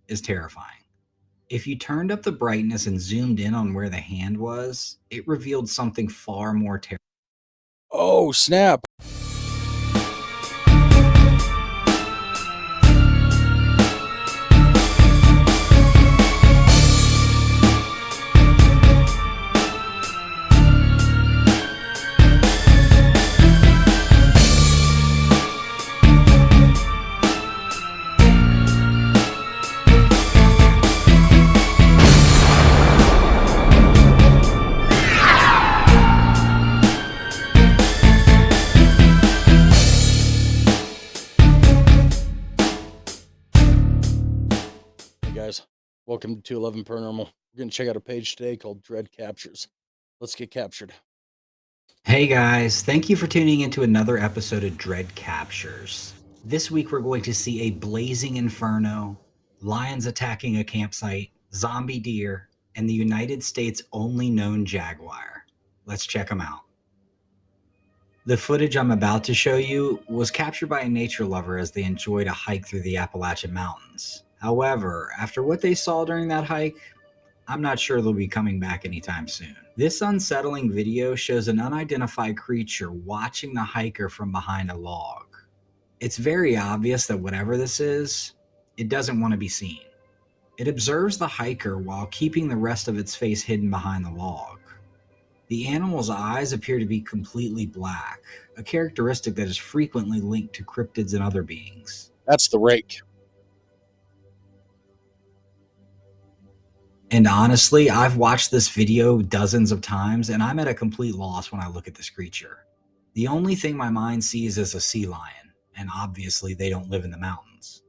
is terrifying. If you turned up the brightness and zoomed in on where the hand was, it revealed something far more terrifying. Oh, snap. Hey guys, welcome to 211 Paranormal. We're going to check out a page today called Dread Captures. Let's get captured. Hey guys, thank you for tuning into another episode of Dread Captures. This week we're going to see a blazing inferno, lions attacking a campsite, zombie deer, and the United States' only known jaguar. Let's check them out. The footage I'm about to show you was captured by a nature lover as they enjoyed a hike through the Appalachian Mountains. However, after what they saw during that hike, I'm not sure they'll be coming back anytime soon. This unsettling video shows an unidentified creature watching the hiker from behind a log. It's very obvious that whatever this is, it doesn't want to be seen. It observes the hiker while keeping the rest of its face hidden behind the log. The animal's eyes appear to be completely black, a characteristic that is frequently linked to cryptids and other beings. That's the rake. And honestly, I've watched this video dozens of times, and I'm at a complete loss when I look at this creature. The only thing my mind sees is a sea lion, and obviously they don't live in the mountains.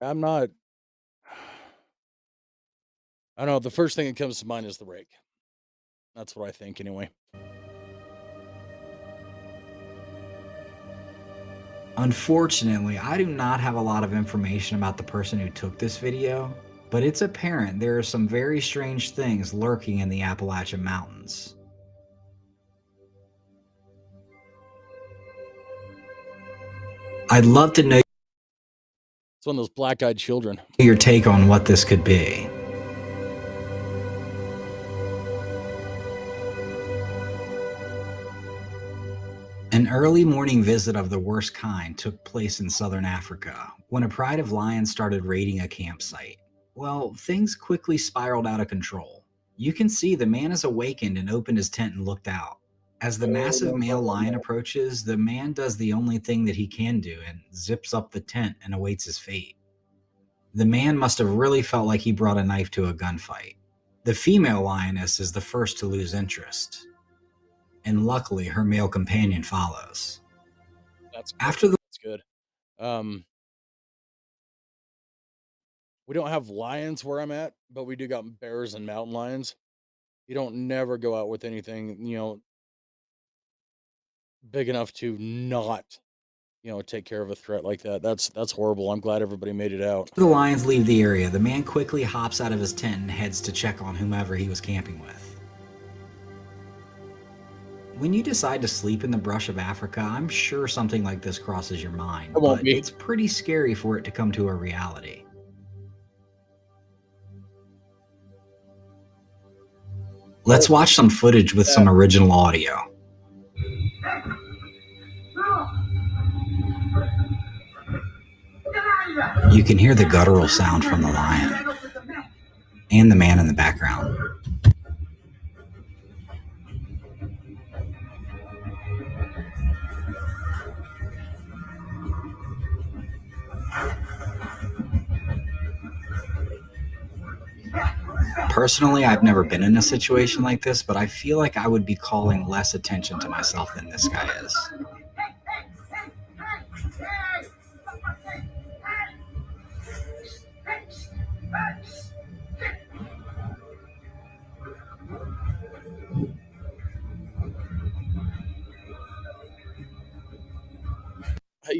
I don't know. The first thing that comes to mind is the rake. That's what I think anyway. Unfortunately, I do not have a lot of information about the person who took this video, but it's apparent there are some very strange things lurking in the Appalachian Mountains. I'd love to know It's one of those black-eyed children. your take on what this could be. An early morning visit of the worst kind took place in southern Africa when a pride of lions started raiding a campsite. Well, things quickly spiraled out of control. You can see the man is awakened and opened his tent and looked out. As the massive male lion approaches, the man does the only thing that he can do and zips up the tent and awaits his fate. The man must have really felt like he brought a knife to a gunfight. The female lioness is the first to lose interest, and luckily her male companion follows. That's good. We don't have lions where I'm at, but we do got bears and mountain lions. You don't never go out with anything, big enough to not, take care of a threat like that. That's horrible. I'm glad everybody made it out. The lions leave the area. The man quickly hops out of his tent and heads to check on whomever he was camping with. When you decide to sleep in the brush of Africa, I'm sure something like this crosses your mind, It won't but be. it's pretty scary for it to come to a reality. Let's watch some footage with some original audio. You can hear the guttural sound from the lion and the man in the background. Personally, I've never been in a situation like this, but I feel like I would be calling less attention to myself than this guy is.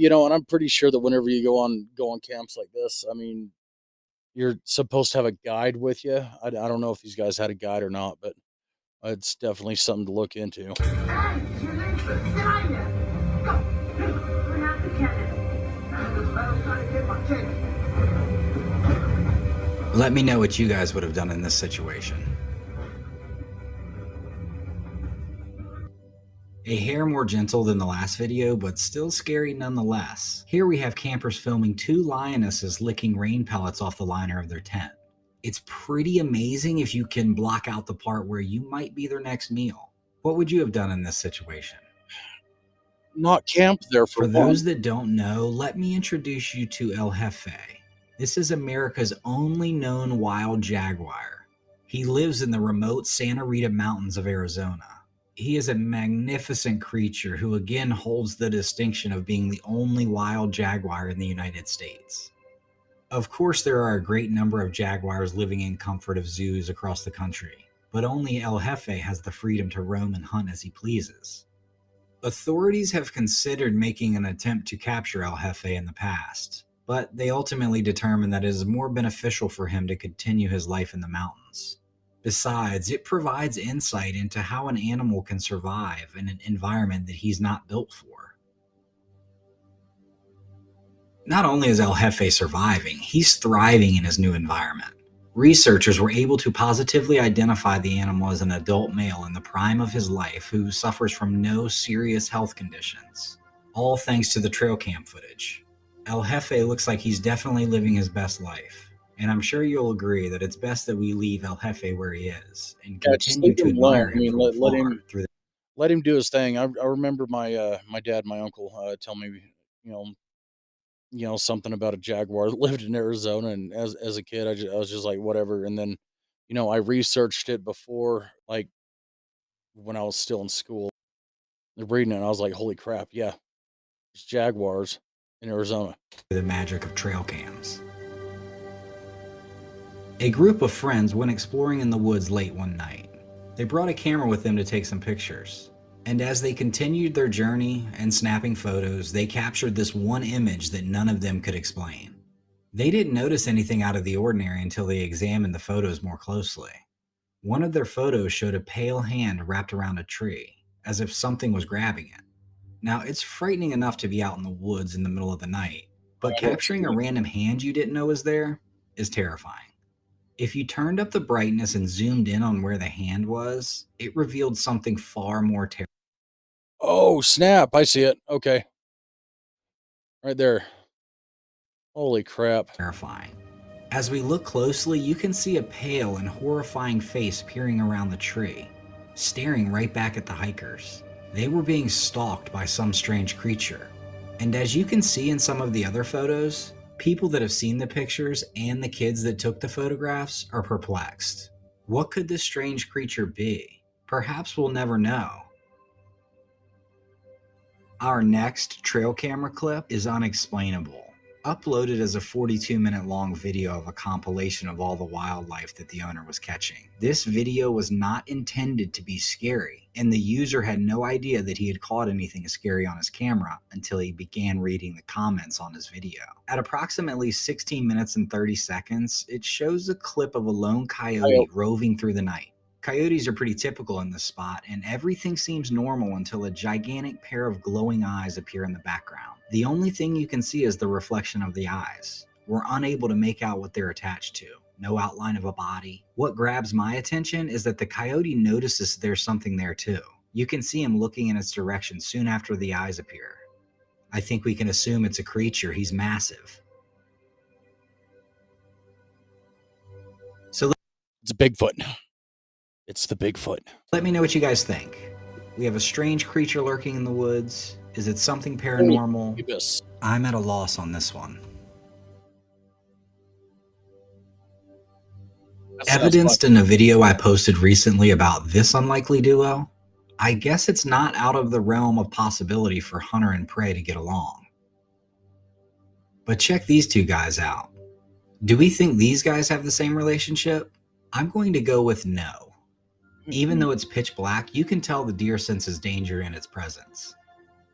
And I'm pretty sure that whenever you go on camps like this, I mean, you're supposed to have a guide with you. I don't know if these guys had a guide or not, but it's definitely something to look into. Let me know what you guys would have done in this situation. A hair more gentle than the last video, but still scary nonetheless. Here we have campers filming 2 lionesses licking rain pellets off the liner of their tent. It's pretty amazing if you can block out the part where you might be their next meal. What would you have done in this situation? Not camp there For one. those that don't know, let me introduce you to El Jefe. This is America's only known wild jaguar. He lives in the remote Santa Rita Mountains of Arizona. He is a magnificent creature who again holds the distinction of being the only wild jaguar in the United States. Of course, there are a great number of jaguars living in comfort of zoos across the country, but only El Jefe has the freedom to roam and hunt as he pleases. Authorities have considered making an attempt to capture El Jefe in the past, but they ultimately determined that it is more beneficial for him to continue his life in the mountains. Besides, it provides insight into how an animal can survive in an environment that he's not built for. Not only is El Jefe surviving, he's thriving in his new environment. Researchers were able to positively identify the animal as an adult male in the prime of his life who suffers from no serious health conditions, all thanks to the trail cam footage. El Jefe looks like he's definitely living his best life. And I'm sure you'll agree that it's best that we leave El Jefe where he is and continue to admire him from afar. Let him do his thing. I remember my my dad, my uncle, tell me, something about a jaguar that lived in Arizona, and as a kid, I was just like, whatever. And then, I researched it before, like when I was still in school, reading it, and I was like, holy crap, yeah, there's jaguars in Arizona. The magic of trail cams. A group of friends went exploring in the woods late one night. They brought a camera with them to take some pictures. And as they continued their journey and snapping photos, they captured this one image that none of them could explain. They didn't notice anything out of the ordinary until they examined the photos more closely. One of their photos showed a pale hand wrapped around a tree, as if something was grabbing it. Now, it's frightening enough to be out in the woods in the middle of the night, but capturing a random hand you didn't know was there is terrifying. If you turned up the brightness and zoomed in on where the hand was, it revealed something far more terrifying. Oh, snap. I see it. Okay. Right there. Holy crap. Terrifying. As we look closely, you can see a pale and horrifying face peering around the tree, staring right back at the hikers. They were being stalked by some strange creature. And as you can see in some of the other photos, people that have seen the pictures and the kids that took the photographs are perplexed. What could this strange creature be? Perhaps we'll never know. Our next trail camera clip is unexplainable. Uploaded as a 42-minute long video of a compilation of all the wildlife that the owner was catching. This video was not intended to be scary, and the user had no idea that he had caught anything scary on his camera until he began reading the comments on his video. At approximately 16 minutes and 30 seconds, it shows a clip of a lone coyote roving through the night. Coyotes are pretty typical in this spot, and everything seems normal until a gigantic pair of glowing eyes appear in the background. The only thing you can see is the reflection of the eyes. We're unable to make out what they're attached to. No outline of a body. What grabs my attention is that the coyote notices there's something there too. You can see him looking in its direction soon after the eyes appear. I think we can assume it's a creature. He's massive. So it's a Bigfoot. It's the Bigfoot. Let me know what you guys think. We have a strange creature lurking in the woods. Is it something paranormal? Yes. I'm at a loss on this one. Evidenced in a video I posted recently about this unlikely duo, I guess it's not out of the realm of possibility for hunter and prey to get along. But check these two guys out. Do we think these guys have the same relationship? I'm going to go with no. Even though it's pitch black, you can tell the deer senses danger in its presence.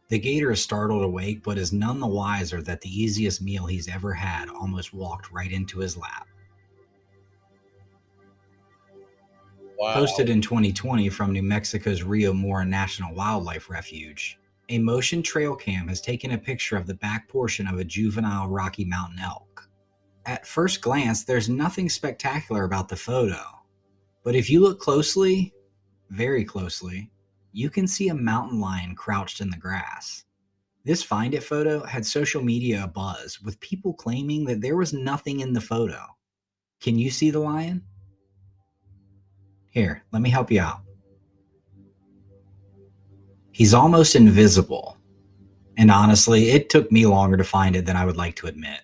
The gator is startled awake, but is none the wiser that the easiest meal he's ever had almost walked right into his lap. Wow. Posted in 2020 from New Mexico's Rio Mora National Wildlife Refuge, A motion trail cam has taken a picture of the back portion of a juvenile Rocky Mountain elk. At first glance, there's nothing spectacular about the photo, but if you look closely, very closely, you can see a mountain lion crouched in the grass. This Find It photo had social media abuzz, with people claiming that there was nothing in the photo. Can you see the lion? Here, let me help you out. He's almost invisible, and honestly, it took me longer to find it than I would like to admit.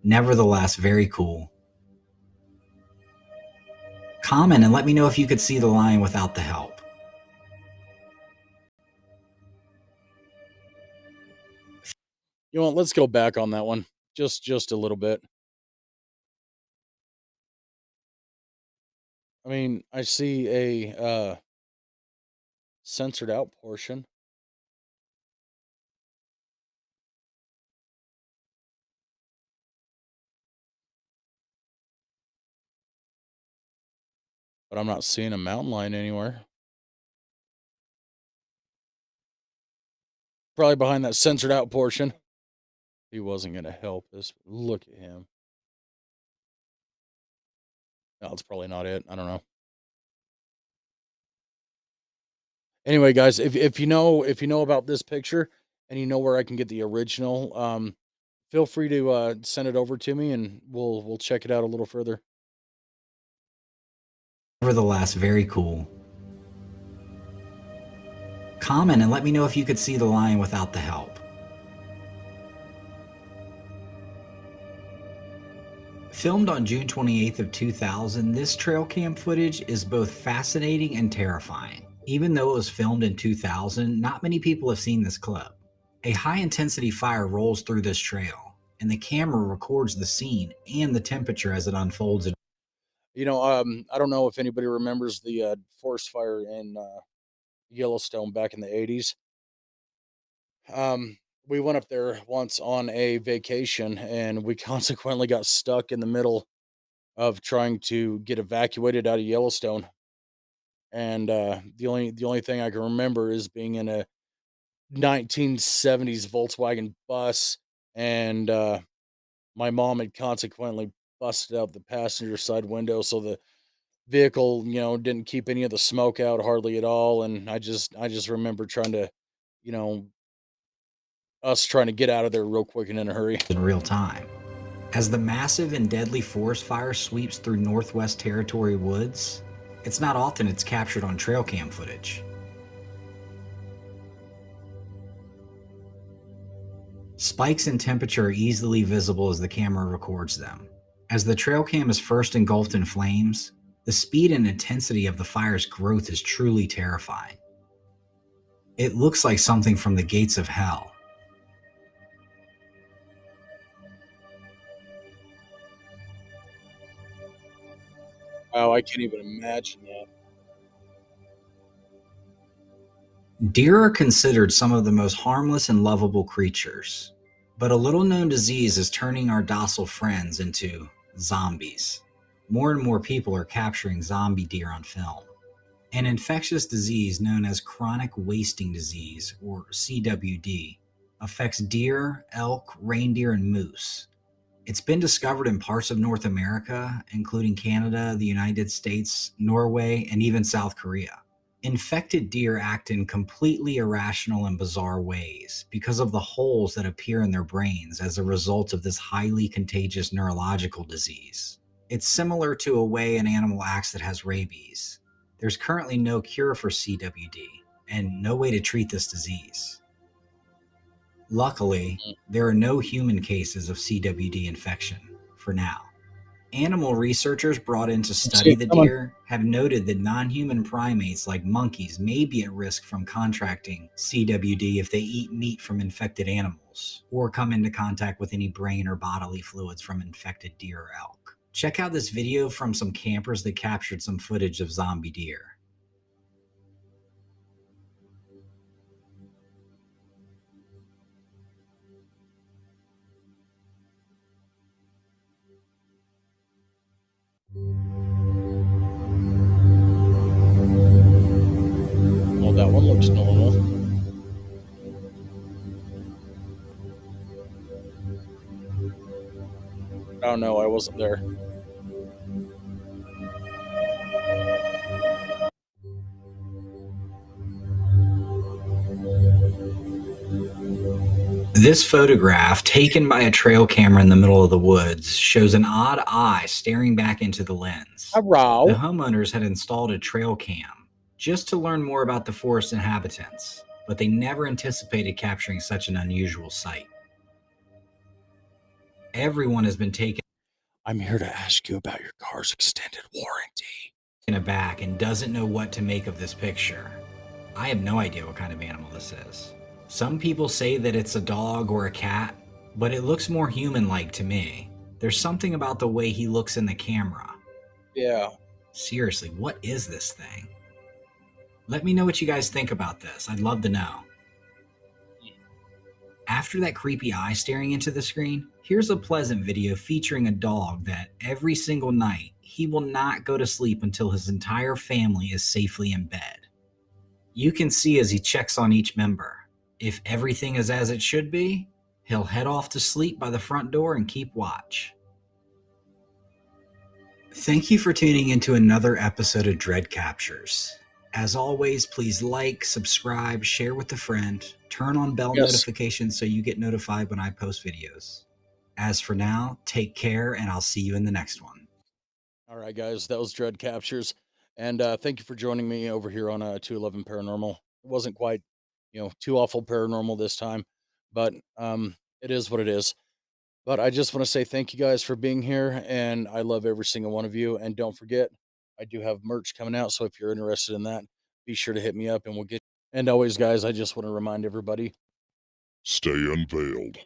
Nevertheless, very cool. Comment and let me know if you could see the lion without the help. You know what? Let's go back on that one just a little bit. I mean, I see a censored out portion. But I'm not seeing a mountain lion anywhere. Probably behind that censored out portion. He wasn't going to help us. Look at him. No, that's probably not it. I don't know. Anyway, guys, if you know about this picture and you know where I can get the original, feel free to send it over to me and we'll check it out a little further. Nevertheless, very cool. Comment and let me know if you could see the lion without the help. Filmed on June 28th of 2000, this trail cam footage is both fascinating and terrifying. Even though it was filmed in 2000, not many people have seen this clip. A high-intensity fire rolls through this trail, and the camera records the scene and the temperature as it unfolds. You know, I don't know if anybody remembers the forest fire in Yellowstone back in the 80s. We went up there once on a vacation and we consequently got stuck in the middle of trying to get evacuated out of Yellowstone. And the only thing I can remember is being in a 1970s Volkswagen bus, and my mom had consequently busted out the passenger side window, so the vehicle, didn't keep any of the smoke out hardly at all. And I just remember trying to, you know, us trying to get out of there real quick and in a hurry. In real time. As the massive and deadly forest fire sweeps through Northwest Territory woods, it's not often it's captured on trail cam footage. Spikes in temperature are easily visible as the camera records them. As the trail cam is first engulfed in flames, the speed and intensity of the fire's growth is truly terrifying. It looks like something from the gates of hell. Wow, I can't even imagine that. Deer are considered some of the most harmless and lovable creatures, but a little known disease is turning our docile friends into zombies. More and more people are capturing zombie deer on film. An infectious disease known as chronic wasting disease, or CWD, affects deer, elk, reindeer, and moose. It's been discovered in parts of North America, including Canada, the United States, Norway, and even South Korea. Infected deer act in completely irrational and bizarre ways because of the holes that appear in their brains as a result of this highly contagious neurological disease. It's similar to a way an animal acts that has rabies. There's currently no cure for CWD and no way to treat this disease. Luckily, there are no human cases of CWD infection for now. Animal researchers brought in to study the deer have noted that non-human primates like monkeys may be at risk from contracting CWD if they eat meat from infected animals or come into contact with any brain or bodily fluids from infected deer or elk. Check out this video from some campers that captured some footage of zombie deer. Well, that one looks normal. I don't know. I wasn't there. This photograph, taken by a trail camera in the middle of the woods, shows an odd eye staring back into the lens. The Hello. homeowners had installed a trail cam just to learn more about the forest inhabitants, but they never anticipated capturing such an unusual sight. Everyone has been taken I'm here to ask you about your car's extended warranty. aback and doesn't know what to make of this picture. I have no idea what kind of animal this is. Some people say that it's a dog or a cat, but it looks more human-like to me. There's something about the way he looks in the camera. Yeah. Seriously, what is this thing? Let me know what you guys think about this. I'd love to know. After that creepy eye staring into the screen, here's a pleasant video featuring a dog that every single night he will not go to sleep until his entire family is safely in bed. You can see as he checks on each member. If everything is as it should be, he'll head off to sleep by the front door and keep watch. Thank you for tuning into another episode of Dread Captures. As always, please like, subscribe, share with a friend, turn on bell Yes. notifications so you get notified when I post videos. As for now, take care and I'll see you in the next one. All right, guys. That was Dread Captures. And thank you for joining me over here on 211 Paranormal. It wasn't quite, too awful paranormal this time, but it is what it is. But I just want to say thank you guys for being here, and I love every single one of you. And don't forget, I do have merch coming out, so if you're interested in that, be sure to hit me up, and we'll get. And always, guys, I just want to remind everybody: Stay unveiled.